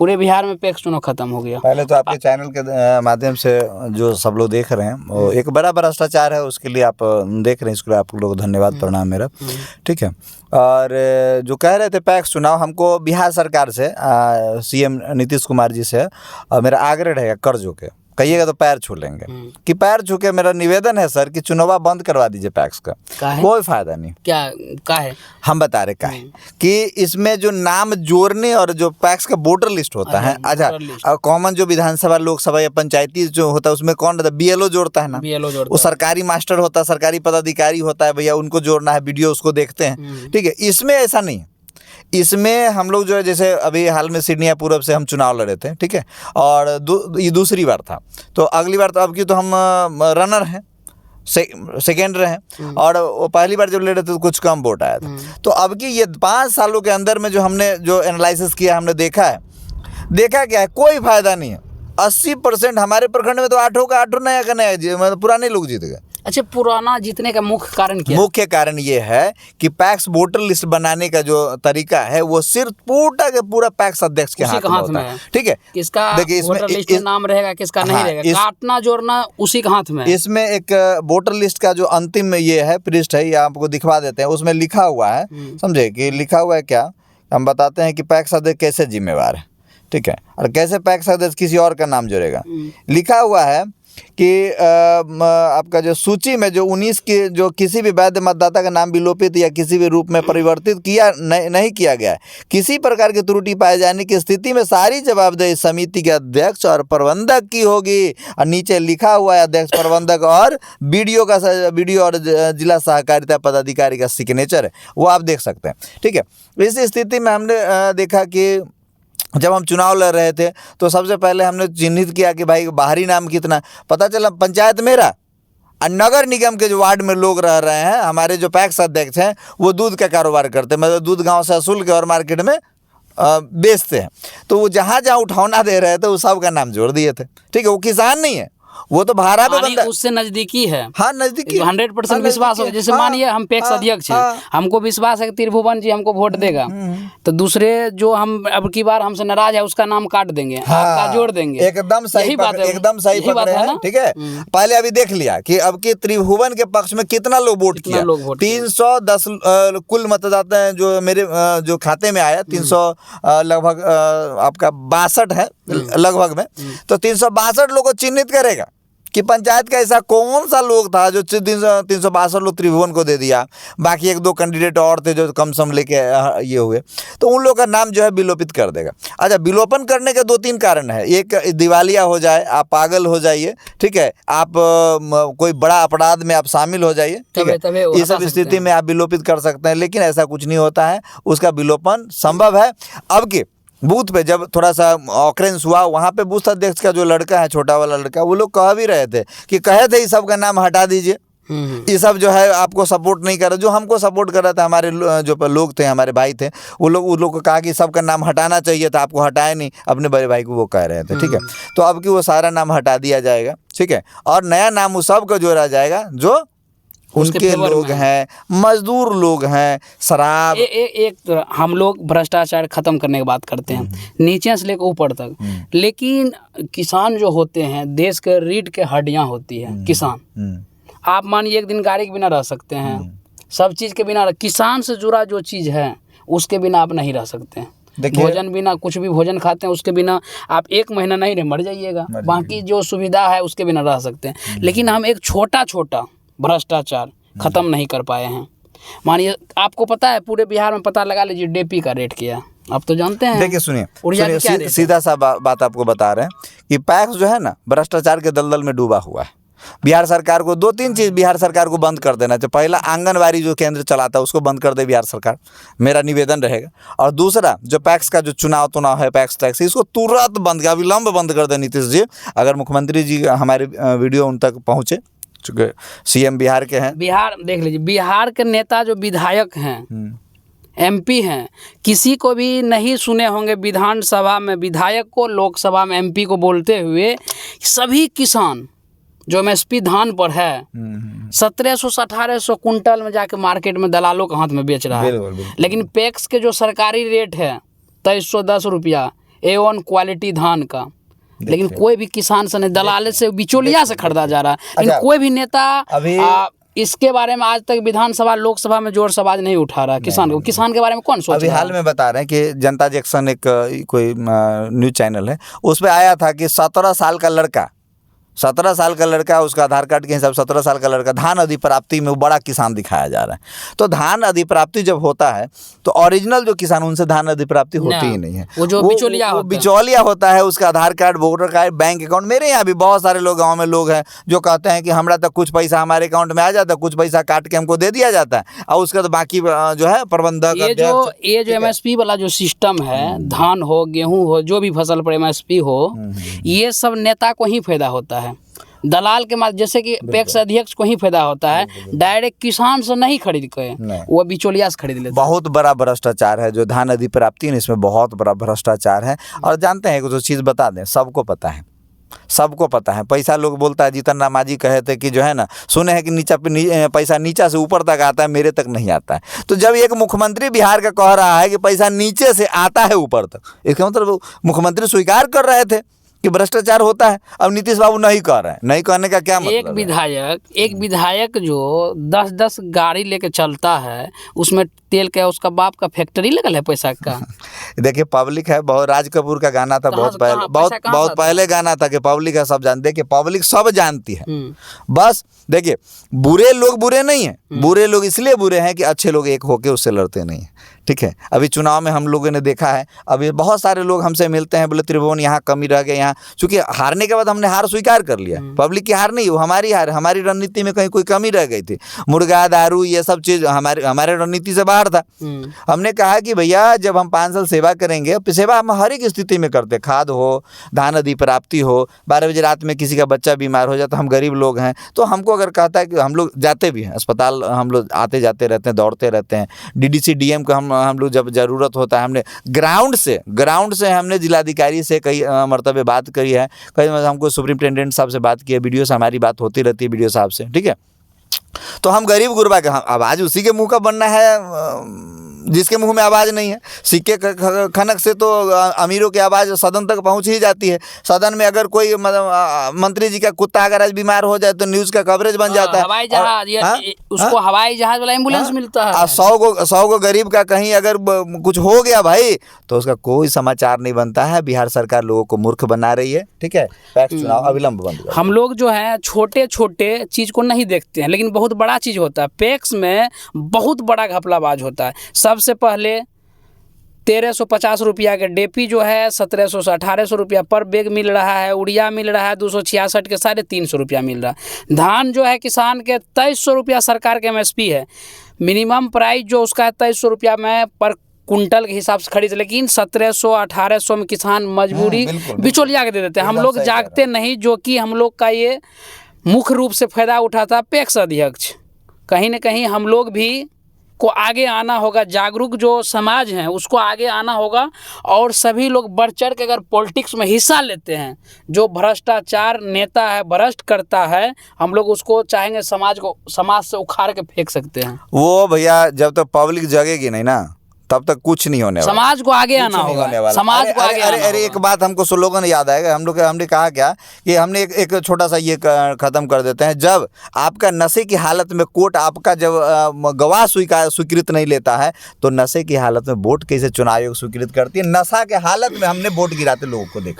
पूरे बिहार में पैक्स चुनाव खत्म हो गया। पहले तो आपके चैनल के माध्यम से जो सब लोग देख रहे हैं वो एक बड़ा भ्रष्टाचार है, उसके लिए आप देख रहे हैं, इसके लिए आप लोग धन्यवाद, प्रणाम मेरा। ठीक है। और जो कह रहे थे पैक्स चुनाव, हमको बिहार सरकार से सीएम नीतीश कुमार जी से मेरा आग्रह रहेगा, कर्जों के कहिएगा तो पैर छू लेंगे कि पैर छू के मेरा निवेदन है सर कि चुनाव बंद करवा दीजिए पैक्स का। कोई फायदा नहीं। क्या है हम बता रहे का है कि इसमें जो नाम जोड़ने और जो पैक्स का वोटर लिस्ट होता है, अच्छा कॉमन जो विधानसभा लोकसभा या पंचायती जो होता है उसमें कौन रहता है, बीएलओ जोड़ता है ना, वो सरकारी मास्टर होता है, सरकारी पदाधिकारी होता है, भैया उनको जोड़ना है, वीडियो उसको देखते हैं। ठीक है, इसमें ऐसा नहीं है। इसमें हम लोग जो है, जैसे अभी हाल में सिडनी पूरब से हम चुनाव लड़े थे, ठीक है, और ये दूसरी बार था, तो अगली बार तो अब की तो हम रनर हैं, सेकेंड रहे हैं, और वो पहली बार जब लड़े थे तो कुछ कम वोट आया था। तो अब की ये 5 सालों के अंदर में जो हमने जो एनालिसिस किया, हमने देखा क्या है, कोई फायदा नहीं है। 80% हमारे प्रखंड में तो 8 का 8 नया का नया, मतलब पुराने लोग जीत गए। अच्छा, पुराना जीतने का मुख्य कारण क्या? मुख्य कारण ये है कि पैक्स वोटर लिस्ट बनाने का जो तरीका है वो सिर्फ पूरा के पूरा पैक्स अध्यक्ष के हाथ में है। ठीक है, किसका वोटर लिस्ट में नाम रहेगा, किसका नहीं रहेगा, काटना जोड़ना उसी के हाथ में है। इसमें एक वोटर लिस्ट का जो अंतिम ये है पृष्ठ है, ये आपको दिखवा देते हैं, उसमें लिखा हुआ है, समझे कि लिखा हुआ है क्या, हम बताते हैं कि पैक्स अध्यक्ष कैसे जिम्मेवार है। ठीक है, और कैसे पैक्स अध्यक्ष किसी और का नाम जोड़ेगा। लिखा हुआ है कि आपका जो सूची में जो 19 के जो किसी भी वैध मतदाता का नाम विलोपित या किसी भी रूप में परिवर्तित किया नहीं किया गया है, किसी प्रकार की त्रुटि पाए जाने की स्थिति में सारी जवाबदेही समिति के अध्यक्ष और प्रबंधक की होगी। और नीचे लिखा हुआ है अध्यक्ष, प्रबंधक और वीडियो और जिला सहकारिता पदाधिकारी का सिग्नेचर है, वो आप देख सकते हैं। ठीक है, इस स्थिति में हमने देखा कि जब हम चुनाव लड़ रहे थे तो सबसे पहले हमने चिन्हित किया कि भाई बाहरी नाम कितना, पता चला पंचायत मेरा और नगर निगम के जो वार्ड में लोग रह रहे हैं, हमारे जो पैक्स अध्यक्ष हैं वो दूध का कारोबार करते हैं, मतलब दूध गांव से असूल के और मार्केट में बेचते हैं। तो वो जहाँ उठौना दे रहे थे वो सब का नाम जोड़ दिए थे। ठीक है, वो किसान नहीं है, वो तो भाड़ा पे बंदा, उससे नजदीकी है। हाँ, नजदीकी 100% विश्वास होगा। जैसे मानिए हम पैक्स अध्यक्ष हैं, हमको विश्वास है कि त्रिभुवन जी हमको वोट देगा, तो दूसरे जो हम अब की बार हमसे नाराज है उसका नाम काट देंगे, आपका जोड़ देंगे। एकदम सही बात है, एकदम सही पकड़े हैं। ठीक है, पहले अभी देख लिया कि अब के त्रिभुवन के पक्ष में कितना लोग वोट किया। 310 कुल मतदाता है जो मेरे जो खाते में आया, 300 लगभग आपका 62 है लगभग में, तो 362 लोग को चिन्हित करेगा कि पंचायत का ऐसा कौन सा लोग था जो 362 लोग त्रिभुवन को दे दिया, बाकी 1-2 कैंडिडेट और थे जो कम सम लेके ये हुए, तो उन लोगों का नाम जो है विलोपित कर देगा। अच्छा, विलोपन करने के 2-3 कारण है। एक, दिवालिया हो जाए, आप पागल हो जाइए, ठीक है, आप कोई बड़ा अपराध में आप शामिल हो जाइए, ठीक है, इस सब स्थिति में आप विलोपित कर सकते हैं। लेकिन ऐसा कुछ नहीं होता है, उसका विलोपन संभव है। अब के बूथ पे जब थोड़ा सा ऑकरेंस हुआ, वहाँ पे बूथ अध्यक्ष का जो लड़का है, छोटा वाला लड़का, वो लोग कह भी रहे थे कि कहे थे इस सब का नाम हटा दीजिए, ये सब जो है आपको सपोर्ट नहीं कर रहा। जो हमको सपोर्ट कर रहा था, हमारे जो लोग थे, हमारे भाई थे, वो लोग को कहा कि सबका नाम हटाना चाहिए था, आपको हटाया नहीं, अपने बड़े भाई को वो कह रहे थे। ठीक है, तो अब की वो सारा नाम हटा दिया जाएगा। ठीक है, और नया नाम उस सब को जोड़ा जाएगा जो उनके लोग हैं, मजदूर लोग हैं, शराब। एक हम लोग भ्रष्टाचार खत्म करने की बात करते हैं, नीचे से लेकर ऊपर तक, लेकिन किसान जो होते हैं, देश के रीढ़ के हड्डियां होती है किसान। आप मानिए एक दिन गाड़ी के बिना रह सकते हैं, सब चीज़ के बिना, किसान से जुड़ा जो चीज़ है उसके बिना आप नहीं रह सकते हैं। भोजन बिना, कुछ भी भोजन खाते हैं उसके बिना आप 1 महीना नहीं रह, मर जाइएगा। बाकी जो सुविधा है उसके बिना रह सकते हैं, लेकिन हम एक छोटा भ्रष्टाचार खत्म नहीं कर पाए हैं। मानिए आपको पता है, पूरे बिहार में पता लगा लीजिए डेपी का रेट क्या है, आप तो जानते हैं। देखिए सुनिए, सीधा सा बात आपको बता रहे हैं कि पैक्स जो है ना, भ्रष्टाचार के दलदल में डूबा हुआ है। बिहार सरकार को 2-3 चीज़ बिहार सरकार को बंद कर देना चाहिए। पहला, आंगनबाड़ी जो केंद्र चलाता है उसको बंद कर दे बिहार सरकार, मेरा निवेदन रहेगा। और दूसरा, जो पैक्स का जो चुनाव है, पैक्स टैक्स, इसको तुरंत बंद, विलम्ब बंद कर दे नीतीश जी। अगर मुख्यमंत्री जी हमारे वीडियो उन तक पहुँचे, चूँकि सीएम बिहार के हैं। बिहार देख लीजिए, बिहार के नेता जो विधायक हैं, एमपी हैं, किसी को भी नहीं सुने होंगे विधानसभा में विधायक को, लोकसभा में एमपी को बोलते हुए सभी किसान जो एमएसपी धान पर है 1700-1800 कुंटल में जाके मार्केट में दलालों के हाथ में बेच रहा है। लेकिन पैक्स के जो सरकारी रेट है 2310 रुपया, A1 क्वालिटी धान का, लेकिन कोई भी किसान से नहीं, दलाल से, बिचौलिया से खरीदा जा रहा है। लेकिन कोई भी नेता अभी इसके बारे में आज तक विधानसभा लोकसभा में जोर से आवाज नहीं उठा रहा। किसान के बारे में कौन सोच रहा है? अभी हाल में बता रहे हैं कि जनता जंक्शन एक कोई न्यूज चैनल है, उस पर आया था कि 17 साल का लड़का, उसका आधार कार्ड के हिसाब से 17 साल का लड़का धान अधिप्राप्ति में वो बड़ा किसान दिखाया जा रहा है। तो धान अधिप्राप्ति जब होता है तो ओरिजिनल जो किसान, उनसे धान अधिप्राप्ति होती ही नहीं है, वो जो बिचौलिया होता है। उसका Aadhaar card, voter card, bank account, मेरे यहाँ भी बहुत सारे लोग, गाँव में लोग हैं जो कहते हैं कि हमारा तक कुछ पैसा हमारे अकाउंट में आ जाता है, कुछ पैसा काट के हमको दे दिया जाता है, और उसका तो बाकी जो है प्रबंधक, ये जो MSP वाला जो सिस्टम है, धान हो, गेहूं हो, जो भी फसल पर MSP हो, ये सब नेता को ही फायदा होता है। दलाल के माध्यम, जैसे कि पैक्स अध्यक्ष को ही फायदा होता है, डायरेक्ट किसान से नहीं खरीद के वो बिचौलिया से खरीद लेते। बहुत बड़ा भ्रष्टाचार है जो धान अधिप्राप्ति है, इसमें बहुत बड़ा भ्रष्टाचार है। और जानते हैं कुछ चीज़ बता दें, सबको पता है। पैसा लोग बोलता है, जीतन राम मांझी कहे थे कि जो है ना, सुने हैं कि पैसा नीचा से ऊपर तक आता है, मेरे तक नहीं आता है। तो जब एक मुख्यमंत्री बिहार का कह रहा है कि पैसा नीचे से आता है ऊपर तक, इसका मतलब मुख्यमंत्री स्वीकार कर रहे थे कि भ्रष्टाचार होता है। अब नीतीश बाबू नहीं कह रहे हैं, नहीं कहने का क्या मतलब? एक विधायक जो 10-10 गाड़ी लेके चलता है, उसमें तेल का, उसका बाप का फैक्ट्री लगल है पैसा का। देखिए पब्लिक है, बहुत राज कपूर का गाना था, बहुत पहले गाना था कि पब्लिक है सब जानते, कि पब्लिक सब जानती है। बस देखिए, बुरे लोग बुरे नहीं है, बुरे लोग इसलिए बुरे हैं कि अच्छे लोग एक होके उससे लड़ते नहीं है। ठीक है, अभी चुनाव में हम लोगों ने देखा है, अभी बहुत सारे लोग हमसे मिलते हैं, बोले त्रिभुवन यहाँ कमी रह गया, यहाँ चूंकि हारने के बाद हमने हार स्वीकार कर लिया। पब्लिक की हार नहीं, वो हमारी हार, हमारी रणनीति में कहीं कोई कमी रह गई थी। मुर्गा, दारू, ये सब चीज हमारे रणनीति से बाहर था। हमने कहा कि भैया जब हम 5 साल सेवा करेंगे, सेवा हम हर एक स्थिति में करते, खाद हो, धान अधिप्राप्ति हो, 12 बजे रात में किसी का बच्चा बीमार हो जाता, हम गरीब लोग हैं, तो हमको अगर कहता है कि हम लोग जाते भी हैं अस्पताल, हम लोग आते जाते रहते हैं, दौड़ते रहते हैं। DDC DM को हम लोग जब जरूरत होता है, हमने ग्राउंड से हमने जिलाधिकारी से कई मर्तबे बात करी है, कई हमको सुप्रिंटेंडेंट साहब से बात की है, वीडियो से हमारी बात होती रहती है वीडियो साहब से। ठीक है, तो हम गरीब गुरबा का आवाज़ उसी के मुंह का बनना है जिसके मुंह में आवाज़ नहीं है। सिक्के खनक से तो अमीरों की आवाज़ सदन तक पहुंच ही जाती है। सदन में अगर कोई मंत्री जी का कुत्ता अगर आज बीमार हो जाए तो न्यूज़ का कवरेज बन जाता है। हवाई जहाज, उसको हवाई जहाज वाला एम्बुलेंस मिलता है। 100 को गरीब का कहीं अगर कुछ हो गया भाई, तो उसका कोई समाचार नहीं बनता है। बिहार सरकार लोगों को मूर्ख बना रही है। ठीक है, चुनाव अविलंब बंद। हम लोग जो है छोटे छोटे चीज़ को नहीं देखते हैं, लेकिन बहुत बड़ा चीज़ होता है। पैक्स में बहुत बड़ा घपलाबाज होता है। सबसे पहले 1350 रुपया के डेपी जो है 1700 से 1800 रुपया पर बैग मिल रहा है। उड़िया मिल रहा है 266 के 350 रुपया मिल रहा है। धान जो है किसान के 2300 रुपया सरकार के MSP है। मिनिमम प्राइस जो उसका है 2300 रुपया में पर कुंटल के हिसाब से खरीद, लेकिन 1700-1800 में किसान मजबूरी बिचौलिया के दे देते हैं। हम लोग जागते नहीं, जो कि हम लोग का ये मुख्य रूप से फायदा उठाता पैक्स अध्यक्ष। कहीं ना कहीं हम लोग भी को आगे आना होगा, जागरूक जो समाज है उसको आगे आना होगा, और सभी लोग बढ़ चढ़ के अगर पॉलिटिक्स में हिस्सा लेते हैं, जो भ्रष्टाचार नेता है, भ्रष्ट करता है, हम लोग उसको चाहेंगे समाज से उखाड़ के फेंक सकते हैं। वो भैया जब तक पब्लिक जगेगी नहीं ना, तब तक कुछ नहीं होने वाला। समाज को आगे आना होगा, समाज को आगे आना होगा। एक बात हमको स्लोगन याद आएगा, हमने कहा क्या कि हमने एक छोटा सा ये खत्म कर देते हैं। जब आपका नशे की हालत में कोर्ट आपका जब गवाह स्वीकृत नहीं लेता है, तो नशे की हालत में वोट कैसे चुनाव आयोग स्वीकृत करती है। नशा के हालत में हमने वोट गिराते लोगों को देखा।